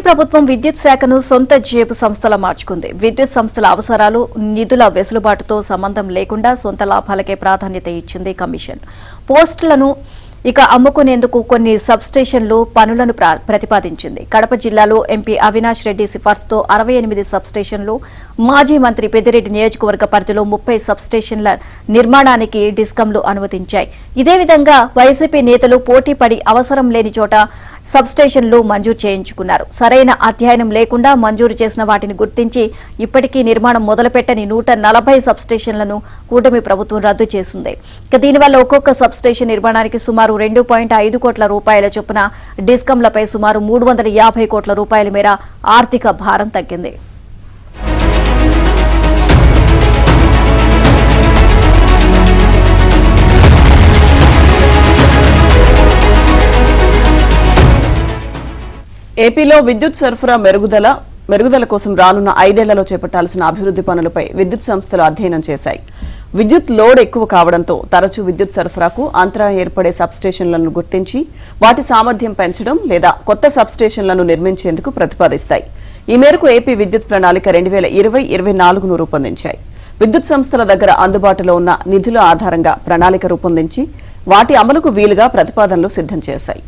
జగన్ ప్రభుత్వం విద్యుత్ శాఖను సొంత జేబు సంస్థల మార్చుకుంది. విద్యుత్ సంస్థల అవసరాలు, నిధుల వెసులుబాటుతో సంబంధం లేకుండా సొంత లాభాలకే ప్రాధాన్యత ఇచ్చింది కమిషన్. పోస్టులను అమ్ముకునేందుకు కొన్ని సబ్స్టేషన్లు పనులను ప్రతిపాదించింది. కడప జిల్లాలో ఎంపీ అవినాష్ రెడ్డి సిఫార్సుతో 68 సబ్స్టేషన్లు, మాజీ మంత్రి పెద్దిరెడ్డి నియోజకవర్గ పరిధిలో 30 సబ్స్టేషన్ల నిర్మాణానికి డిస్కంలు అనుమతించాయి. ఇదే విధంగా వైసీపీ నేతలు పోటీపడి అవసరం లేని చోట సబ్స్టేషన్లు మంజూరు చేయించుకున్నారు. సరైన అధ్యయనం లేకుండా మంజూరు చేసిన వాటిని గుర్తించి ఇప్పటికీ నిర్మాణం మొదలుపెట్టని 140 సబ్స్టేషన్లను కూటమి ప్రభుత్వం రద్దు చేసింది. దీనివల్ల ఒక్కొక్క సబ్స్టేషన్ నిర్మాణానికి సుమారు 2.5 కోట్ల రూపాయల చొప్పున డిస్కంలపై సుమారు 350 కోట్ల రూపాయల మేర ఆర్థిక భారం తగ్గింది. ఏపీలో విద్యుత్ సరఫరా మెరుగుదల కోసం రానున్న 5 ఏళ్లలో చేపట్టాల్సిన అభివృద్ధి పనులపై విద్యుత్ సంస్థలు అధ్యయనం చేశాయి. విద్యుత్ లోడ్ ఎక్కువ కావడంతో తరచూ విద్యుత్ సరఫరాకు అంతరాయం ఏర్పడే సబ్స్టేషన్లను గుర్తించి వాటి సామర్థ్యం పెంచడం లేదా కొత్త సబ్స్టేషన్లను నిర్మించేందుకు ప్రతిపాదిస్తాయి. ఈ మేరకు ఏపీ విద్యుత్ ప్రణాళిక 2020-24ను రూపొందించాయి. విద్యుత్ సంస్థల దగ్గర అందుబాటులో ఉన్న నిధుల ఆధారంగా ప్రణాళిక రూపొందించి వాటి అమలుకు వీలుగా ప్రతిపాదనలు సిద్ధం చేశాయి.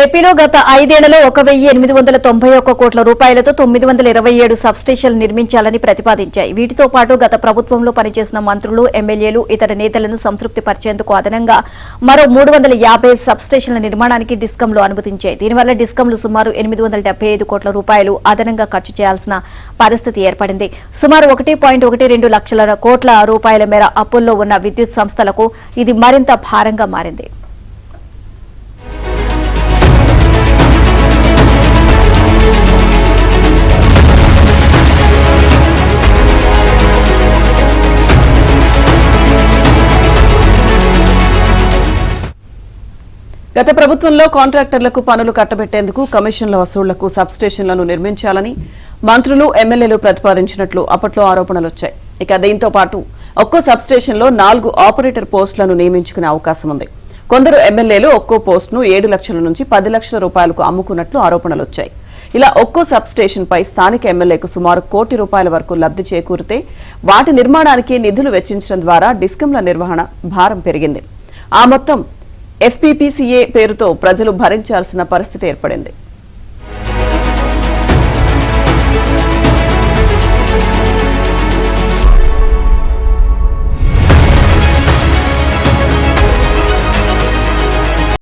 ఏపీలో గత 5 ఏళ్లలో 1,891 కోట్ల రూపాయలతో 927 సబ్స్టేషన్లు నిర్మించాలని ప్రతిపాదించాయి. వీటితో పాటు గత ప్రభుత్వంలో పనిచేసిన మంత్రులు, ఎమ్మెల్యేలు, ఇతర నేతలను సంతృప్తిపరిచేందుకు అదనంగా మరో 350 సబ్స్టేషన్ల నిర్మాణానికి డిస్కంలు అనుమతించాయి. దీనివల్ల డిస్కంలు సుమారు 875 కోట్ల రూపాయలు అదనంగా ఖర్చు చేయాల్సిన పరిస్థితి ఏర్పడింది. సుమారు 1.12 లక్షల కోట్ల రూపాయల మేర అప్పుల్లో ఉన్న విద్యుత్ సంస్థలకు ఇది మరింత భారంగా మారింది. గత ప్రభుత్వంలో కాంట్రాక్టర్లకు పనులు కట్టబెట్టేందుకు కమిషన్ల వసూళ్లకు సబ్స్టేషన్లను నిర్మించాలని మంత్రులు, ఎమ్మెల్యేలు ప్రతిపాదించినట్లు అప్పట్లో ఆరోపణలు వచ్చాయి. దీంతో పాటు ఒక్కో సబ్స్టేషన్లో 4 ఆపరేటర్ పోస్టులను నియమించుకునే అవకాశం ఉంది. కొందరు ఎమ్మెల్యేలు ఒక్కో పోస్టును 7 లక్షల నుంచి 10 లక్షల రూపాయలకు అమ్ముకున్నట్లు ఆరోపణలు వచ్చాయి. ఇలా ఒక్కో సబ్స్టేషన్పై స్థానిక ఎమ్మెల్యేకు సుమారు ₹1 కోటి వరకు లబ్ధి చేకూరితే వాటి నిర్మాణానికి నిధులు వెచ్చించడం ద్వారా డిస్కంల నిర్వహణ భారం పెరిగింది. ఆ మొత్తం FPPCA పేరుతో ప్రజలు భరించాల్సిన పరిస్థితి ఏర్పడింది.